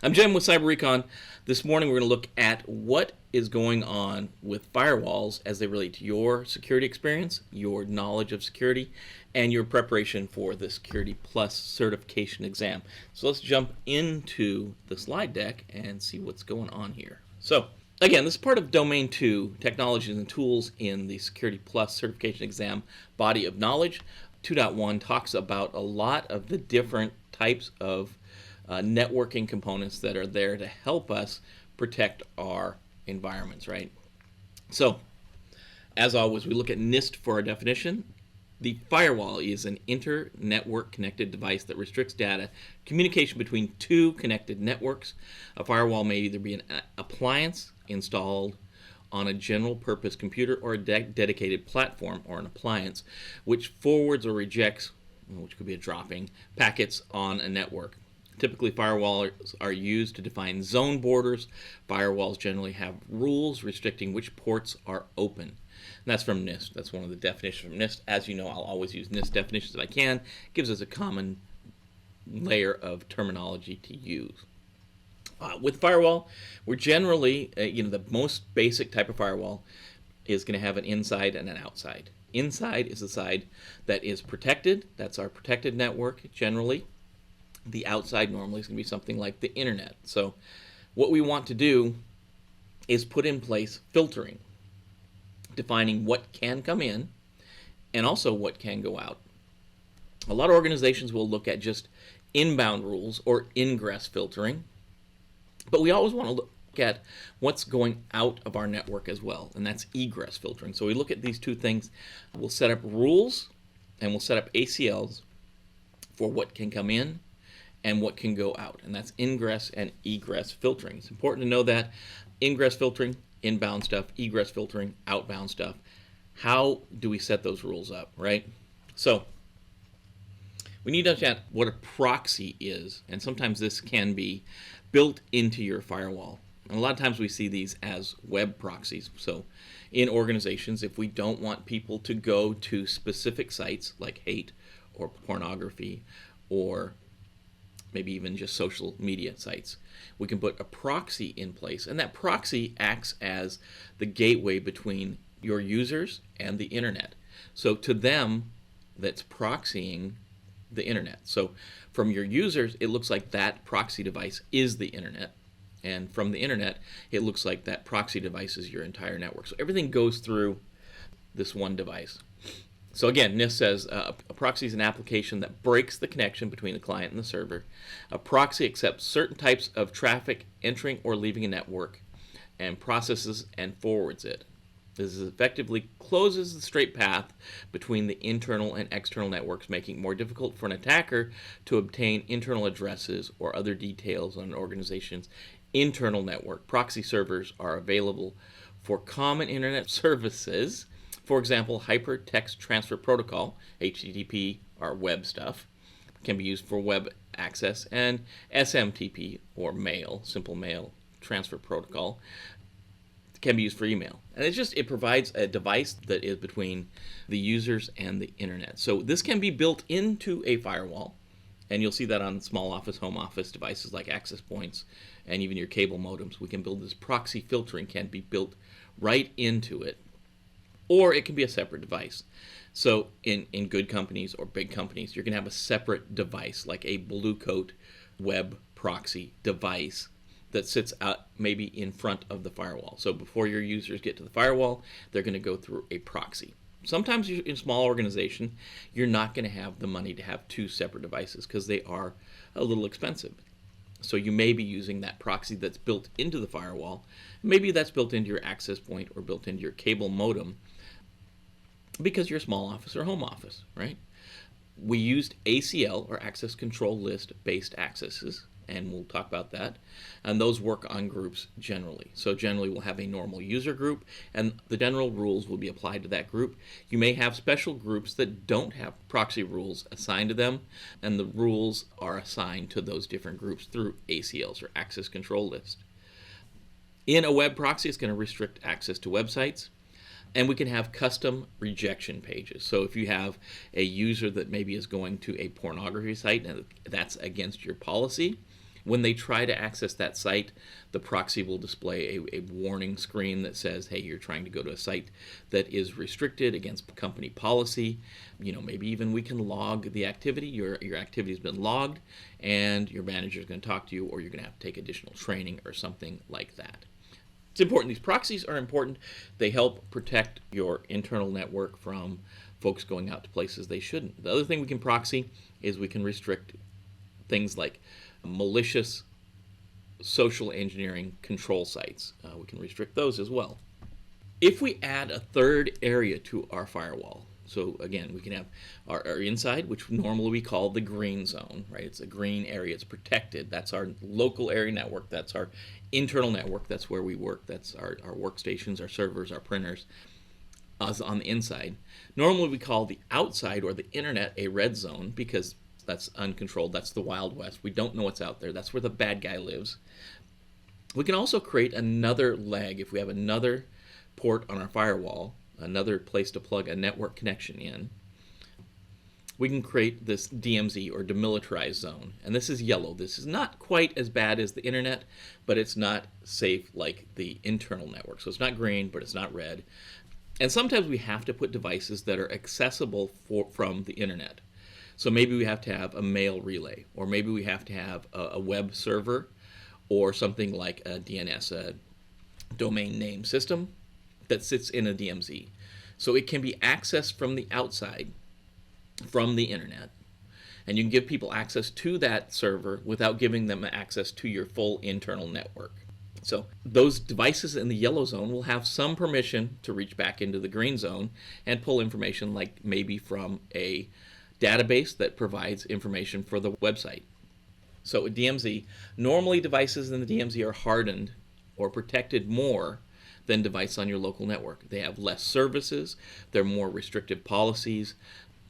I'm Jim with Cyber-Recon. This morning we're going to look at what is going on with firewalls as they relate to your security experience, your knowledge of security, and your preparation for the Security Plus certification exam. So let's jump into the slide deck and see what's going on here. So again, this is part of Domain 2, Technologies and Tools in the Security Plus certification exam body of knowledge. 2.1 talks about a lot of the different types of networking components that are there to help us protect our environments, right? So, as always, we look at NIST for our definition. The firewall is an inter-network connected device that restricts data communication between two connected networks. A firewall may either be an appliance installed on a general purpose computer or a dedicated platform or an appliance which forwards or rejects, which could be a dropping, packets on a network. Typically, firewalls are used to define zone borders. Firewalls generally have rules restricting which ports are open. And that's from NIST. That's one of the definitions from NIST. As you know, I'll always use NIST definitions if I can. It gives us a common layer of terminology to use. With firewall, we're generally, the most basic type of firewall is going to have an inside and an outside. Inside is the side that is protected. That's our protected network generally. The outside normally is going to be something like the internet. So what we want to do is put in place filtering, defining what can come in and also what can go out. A lot of organizations will look at just inbound rules or ingress filtering, but we always want to look at what's going out of our network as well, and that's egress filtering. So we look at these two things. We'll set up rules and we'll set up ACLs for what can come in and what can go out, and that's ingress and egress filtering. It's important to know that ingress filtering, inbound stuff, egress filtering, outbound stuff. How do we set those rules up, right? So we need to understand what a proxy is, and sometimes this can be built into your firewall. And a lot of times we see these as web proxies. So in organizations, if we don't want people to go to specific sites like hate or pornography or maybe even just social media sites, we can put a proxy in place, and that proxy acts as the gateway between your users and the internet. So to them, that's proxying the internet. So from your users, it looks like that proxy device is the internet, and from the internet, it looks like that proxy device is your entire network. So everything goes through this one device. So again, NIST says a proxy is an application that breaks the connection between the client and the server. A proxy accepts certain types of traffic entering or leaving a network and processes and forwards it. This effectively closes the straight path between the internal and external networks, making it more difficult for an attacker to obtain internal addresses or other details on an organization's internal network. Proxy servers are available for common internet services. For example, Hypertext Transfer Protocol, HTTP, or web stuff, can be used for web access, and SMTP, or mail, simple mail transfer protocol, can be used for email. And it provides a device that is between the users and the internet. So this can be built into a firewall, and you'll see that on small office, home office devices like access points, and even your cable modems. We can build this proxy filtering, can be built right into it. Or it can be a separate device. So in good companies or big companies, you're going to have a separate device, like a blue coat web proxy device that sits out maybe in front of the firewall. So before your users get to the firewall, they're going to go through a proxy. Sometimes in a small organization, you're not going to have the money to have two separate devices because they are a little expensive. So you may be using that proxy that's built into the firewall. Maybe that's built into your access point or built into your cable modem, because you're a small office or home office, right? We used ACL, or access control list based accesses, and we'll talk about that. And those work on groups generally. So generally we'll have a normal user group, and the general rules will be applied to that group. You may have special groups that don't have proxy rules assigned to them, and the rules are assigned to those different groups through ACLs, or access control list. In a web proxy, it's going to restrict access to websites. And we can have custom rejection pages. So if you have a user that maybe is going to a pornography site and that's against your policy, When they try to access that site, the proxy will display a warning screen that says, hey, you're trying to go to a site that is restricted against company policy. Maybe even we can log the activity. Your activity has been logged, and your manager is going to talk to you, or you're going to have to take additional training or something like that. It's important. These proxies are important. They help protect your internal network from folks going out to places they shouldn't. The other thing we can proxy is we can restrict things like malicious social engineering control sites. We can restrict those as well. If we add a third area to our firewall, so again, we can have our inside, which normally we call the green zone, right? It's a green area, it's protected. That's our local area network, that's our internal network, that's where we work, that's our workstations, our servers, our printers, us on the inside. Normally we call the outside or the internet a red zone because that's uncontrolled, that's the Wild West. We don't know what's out there, that's where the bad guy lives. We can also create another leg if we have another port on our firewall, another place to plug a network connection in. We can create this DMZ or demilitarized zone, and this is yellow. This is not quite as bad as the internet, but it's not safe like the internal network. So it's not green, but it's not red. And sometimes we have to put devices that are accessible from the internet. So maybe we have to have a mail relay, or maybe we have to have a web server, or something like a DNS, a domain name system, that sits in a DMZ. So it can be accessed from the outside, from the internet, and you can give people access to that server without giving them access to your full internal network. So those devices in the yellow zone will have some permission to reach back into the green zone and pull information, like maybe from a database that provides information for the website. So a DMZ, normally devices in the DMZ are hardened or protected more than devices on your local network. They have less services, they're more restrictive policies,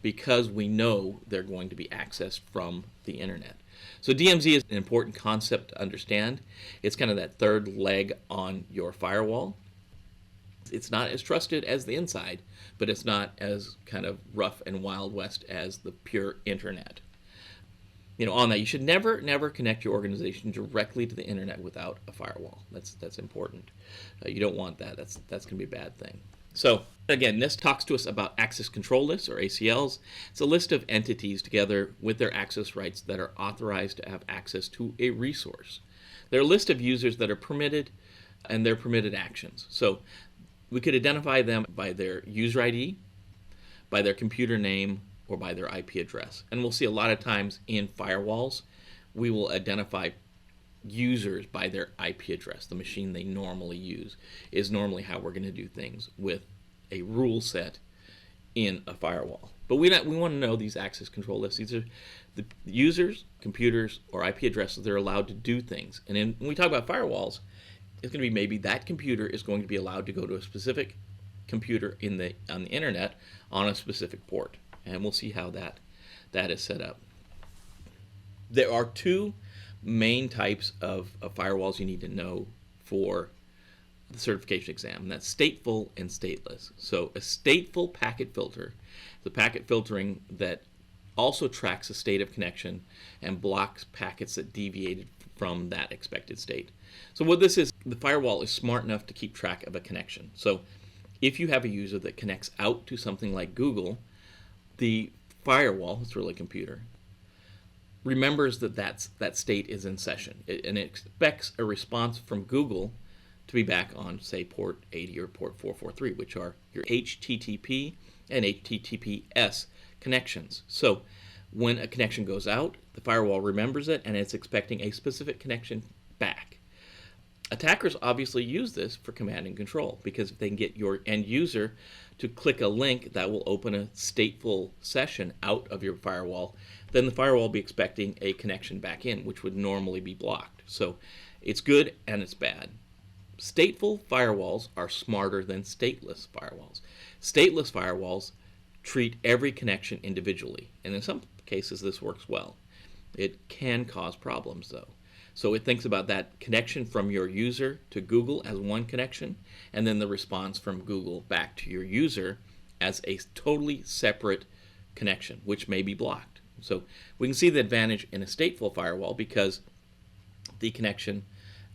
because we know they're going to be accessed from the internet. So DMZ is an important concept to understand. It's kind of that third leg on your firewall. It's not as trusted as the inside, but it's not as kind of rough and Wild West as the pure internet. On that, you should never connect your organization directly to the internet without a firewall. That's important. You don't want that. That's going to be a bad thing. So again, this talks to us about access control lists, or ACLs. It's a list of entities together with their access rights that are authorized to have access to a resource. They're a list of users that are permitted and their permitted actions. So we could identify them by their user ID, by their computer name, or by their IP address. And we'll see a lot of times in firewalls, we will identify users by their IP address. The machine they normally use is normally how we're going to do things with a rule set in a firewall. But we want to know these access control lists. These are the users, computers, or IP addresses that are allowed to do things. And when we talk about firewalls, it's going to be maybe that computer is going to be allowed to go to a specific computer on the internet on a specific port. And we'll see how that is set up. There are two main types of firewalls you need to know for the certification exam, and that's stateful and stateless. So a stateful packet filter, the packet filtering that also tracks the state of connection and blocks packets that deviated from that expected state. So what this is, the firewall is smart enough to keep track of a connection. So if you have a user that connects out to something like Google, the firewall, it's really a computer, remembers that state is in session, and it expects a response from Google to be back on, say, port 80 or port 443, which are your HTTP and HTTPS connections. So when a connection goes out, the firewall remembers it, and it's expecting a specific connection back. Attackers obviously use this for command and control, because if they can get your end user to click a link that will open a stateful session out of your firewall, then the firewall will be expecting a connection back in, which would normally be blocked. So it's good and it's bad. Stateful firewalls are smarter than stateless firewalls. Stateless firewalls treat every connection individually, and in some cases this works well. It can cause problems though. So it thinks about that connection from your user to Google as one connection, and then the response from Google back to your user as a totally separate connection, which may be blocked. So we can see the advantage in a stateful firewall, because the connection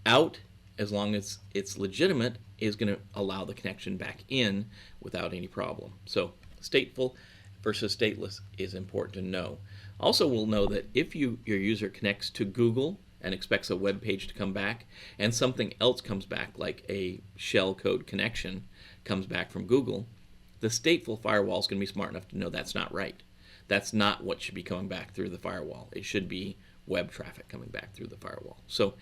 out, as long as it's legitimate, is going to allow the connection back in without any problem. So stateful versus stateless is important to know. Also, we'll know that if your user connects to Google and expects a web page to come back, and something else comes back, like a shellcode connection comes back from Google, the stateful firewall is going to be smart enough to know that's not right. That's not what should be coming back through the firewall. It should be web traffic coming back through the firewall. So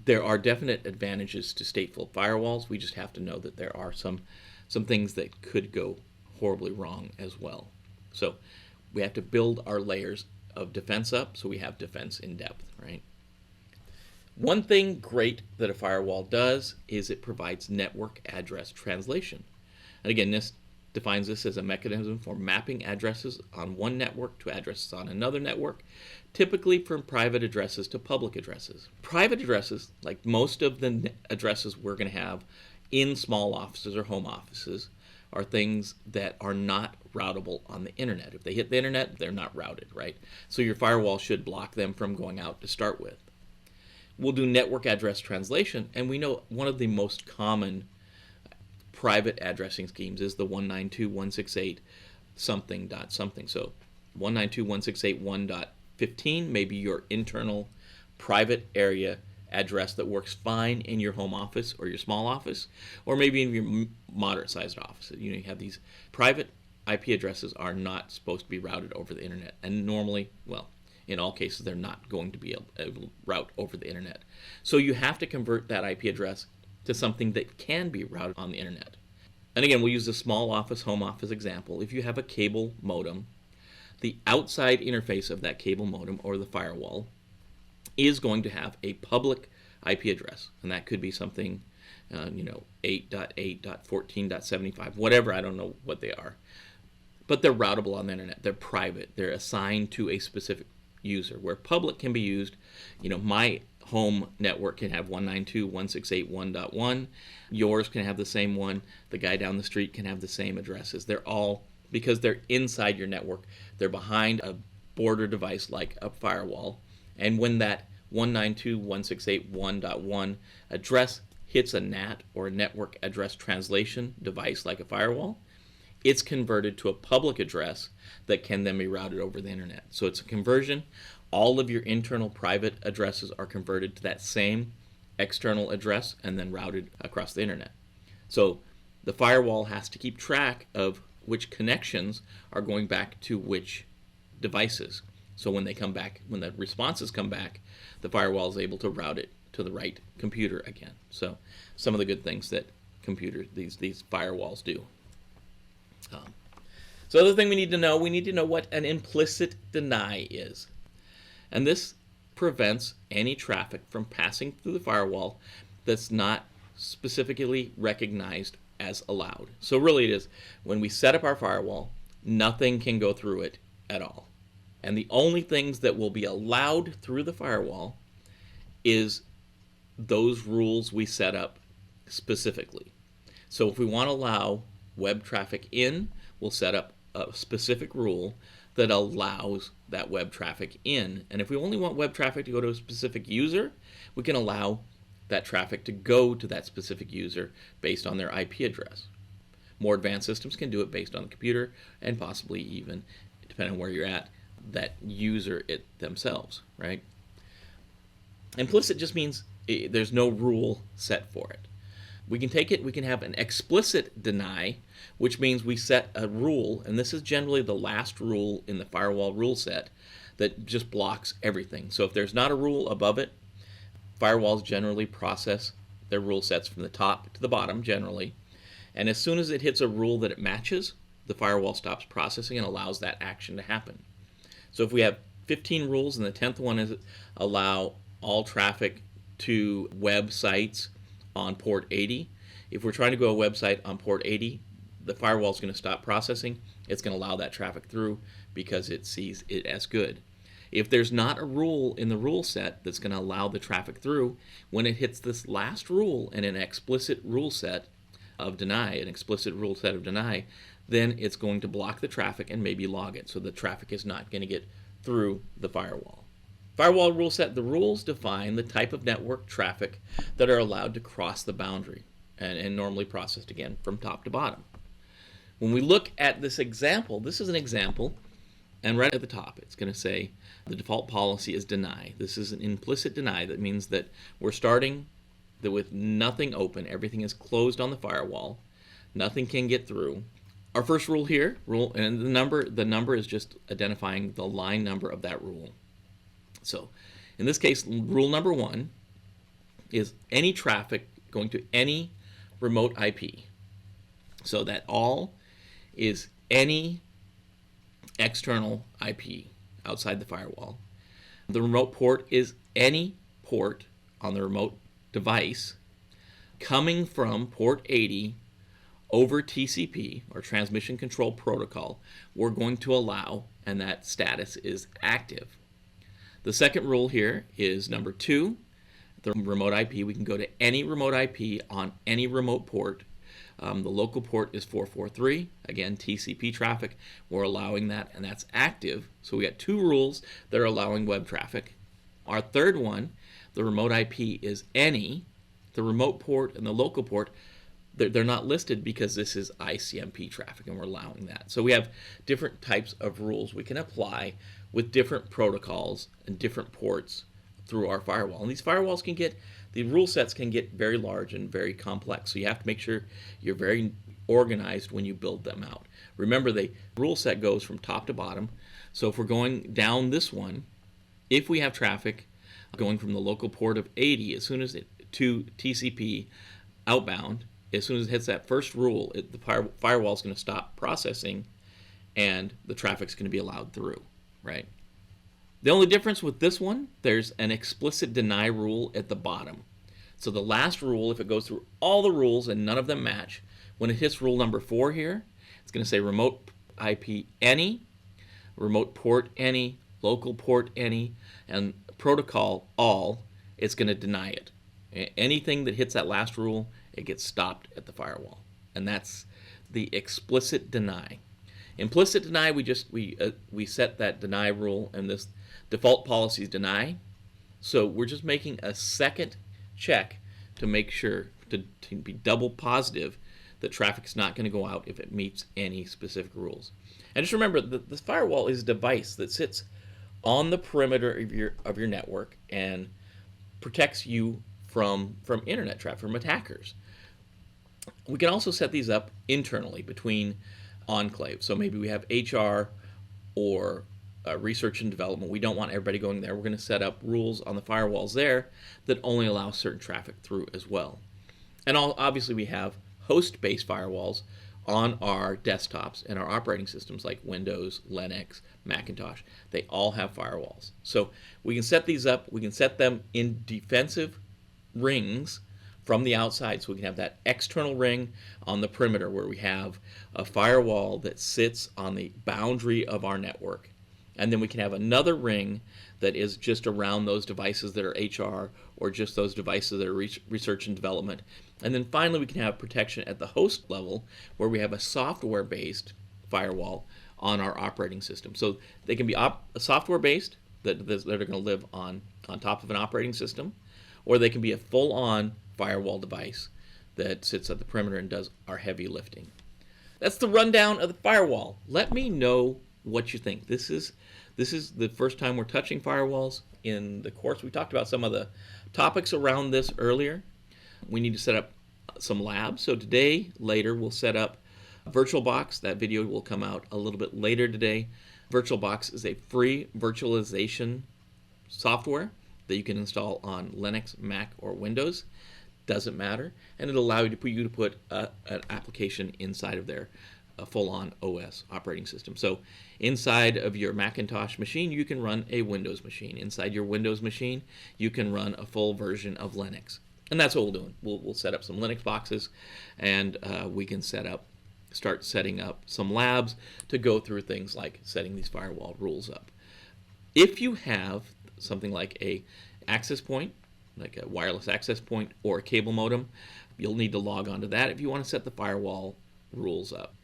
there are definite advantages to stateful firewalls. We just have to know that there are some things that could go horribly wrong as well. So we have to build our layers of defense up so we have defense in depth, right? One thing great that a firewall does is it provides network address translation. And again, this defines this as a mechanism for mapping addresses on one network to addresses on another network, typically from private addresses to public addresses. Private addresses, like most of the addresses we're going to have in small offices or home offices, are things that are not routable on the internet. If they hit the internet, they're not routed, right? So your firewall should block them from going out to start with. We'll do network address translation, and we know one of the most common private addressing schemes is the 192.168 something dot something. So 192.168.1.15 may be your internal private area address that works fine in your home office or your small office, or maybe in your moderate sized office. You have these private IP addresses are not supposed to be routed over the internet, and normally, well, in all cases, they're not going to be able to route over the internet. So you have to convert that IP address to something that can be routed on the internet. And again, we'll use the small office, home office example. If you have a cable modem, the outside interface of that cable modem or the firewall is going to have a public IP address. And that could be something, 8.8.14.75, whatever, I don't know what they are. But they're routable on the internet. They're private. They're assigned to a specific user, where public can be used. My home network can have 192.168.1.1. Yours can have the same one. The guy down the street can have the same addresses. They're all, because they're inside your network, they're behind a border device like a firewall. And when that 192.168.1.1 address hits a NAT or a network address translation device like a firewall, it's converted to a public address that can then be routed over the internet. So it's a conversion. All of your internal private addresses are converted to that same external address and then routed across the internet. So the firewall has to keep track of which connections are going back to which devices. So when they come back, when the responses come back, the firewall is able to route it to the right computer again. So some of the good things that these firewalls do. So the other thing we need to know what an implicit deny is. And this prevents any traffic from passing through the firewall that's not specifically recognized as allowed. So really it is, when we set up our firewall, nothing can go through it at all. And the only things that will be allowed through the firewall is those rules we set up specifically. So if we want to allow web traffic in, we'll set up a specific rule that allows that web traffic in. And if we only want web traffic to go to a specific user, we can allow that traffic to go to that specific user based on their IP address. More advanced systems can do it based on the computer, and possibly even, depending on where you're at, that user it themselves, right? Implicit just means there's no rule set for it. We can take it, we can have an explicit deny, which means we set a rule, and this is generally the last rule in the firewall rule set that just blocks everything. So if there's not a rule above it, firewalls generally process their rule sets from the top to the bottom generally, and as soon as it hits a rule that it matches, the firewall stops processing and allows that action to happen. So if we have 15 rules and the 10th one is allow all traffic to websites on port 80. If we're trying to go a website on port 80, the firewall is going to stop processing. It's going to allow that traffic through because it sees it as good. If there's not a rule in the rule set that's going to allow the traffic through, when it hits this last rule in an explicit rule set of deny, then it's going to block the traffic and maybe log it. So the traffic is not going to get through the firewall. Firewall rule set, the rules define the type of network traffic that are allowed to cross the boundary and normally processed again from top to bottom. When we look at this example, this is an example, and right at the top it's going to say the default policy is deny. This is an implicit deny. That means that we're starting with nothing open. Everything is closed on the firewall. Nothing can get through. Our first rule here, and the number is just identifying the line number of that rule. So in this case, rule number 1 is any traffic going to any remote IP. So that all is any external IP outside the firewall. The remote port is any port on the remote device coming from port 80 over TCP, or Transmission Control Protocol, we're going to allow, and that status is active. The second rule here is number 2, the remote IP. We can go to any remote IP on any remote port. The local port is 443. Again, TCP traffic. We're allowing that, and that's active. So we got 2 rules that are allowing web traffic. Our third one, the remote IP, is any. The remote port and the local port, they're not listed because this is ICMP traffic, and we're allowing that. So we have different types of rules we can apply with different protocols and different ports through our firewall. And these firewalls the rule sets can get very large and very complex. So you have to make sure you're very organized when you build them out. Remember, the rule set goes from top to bottom. So if we're going down this one, if we have traffic going from the local port of 80, as soon as to TCP outbound, as soon as it hits that first rule, the firewall is going to stop processing, and the traffic's going to be allowed through, right? The only difference with this one, there's an explicit deny rule at the bottom. So the last rule, if it goes through all the rules and none of them match, when it hits rule number 4 here, it's going to say remote IP any, remote port any, local port any, and protocol all. It's going to deny it. Anything that hits that last rule, it gets stopped at the firewall, and that's the explicit deny. Implicit deny, we set that deny rule, and this default policy is deny. So we're just making a second check to make sure to be double positive that traffic's not going to go out if it meets any specific rules. And just remember that this firewall is a device that sits on the perimeter of your network and protects you from internet traffic, from attackers. We can also set these up internally between enclaves. So maybe we have HR or research and development. We don't want everybody going there. We're going to set up rules on the firewalls there that only allow certain traffic through as well. And obviously we have host-based firewalls on our desktops and our operating systems like Windows, Linux, Macintosh. They all have firewalls. So we can set these up. We can set them in defensive rings from the outside, so we can have that external ring on the perimeter where we have a firewall that sits on the boundary of our network. And then we can have another ring that is just around those devices that are HR or just those devices that are research and development. And then finally we can have protection at the host level where we have a software-based firewall on our operating system. So they can be software-based that are going to live on top of an operating system, or they can be a full-on firewall device that sits at the perimeter and does our heavy lifting. That's the rundown of the firewall. Let me know what you think. This is the first time we're touching firewalls in the course. We talked about some of the topics around this earlier. We need to set up some labs. So later, we'll set up VirtualBox. That video will come out a little bit later today. VirtualBox is a free virtualization software that you can install on Linux, Mac, or Windows. Doesn't matter. And it'll allow you to put an application inside of there, a full-on OS operating system. So inside of your Macintosh machine, you can run a Windows machine. Inside your Windows machine, you can run a full version of Linux. And that's what we'll do. We'll set up some Linux boxes, and we can start setting up some labs to go through things like setting these firewall rules up. If you have something like a access point, like a wireless access point or a cable modem, you'll need to log on to that if you want to set the firewall rules up.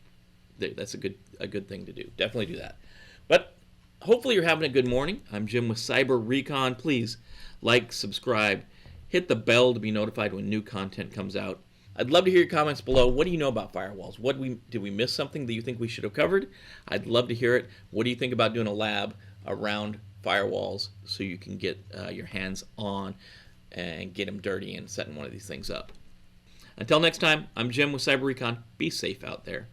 That's a good thing to do. Definitely do that. But Hopefully you're having a good morning. I'm Jim with Cyber-Recon. Please like, subscribe, hit the bell to be notified when new content comes out. I'd love to hear your comments below. What do you know about firewalls? Did we miss something that you think we should have covered? I'd love to hear it. What do you think about doing a lab around firewalls so you can get your hands on and get them dirty and setting one of these things up? Until next time, I'm Jim with Cyber-Recon. Be safe out there.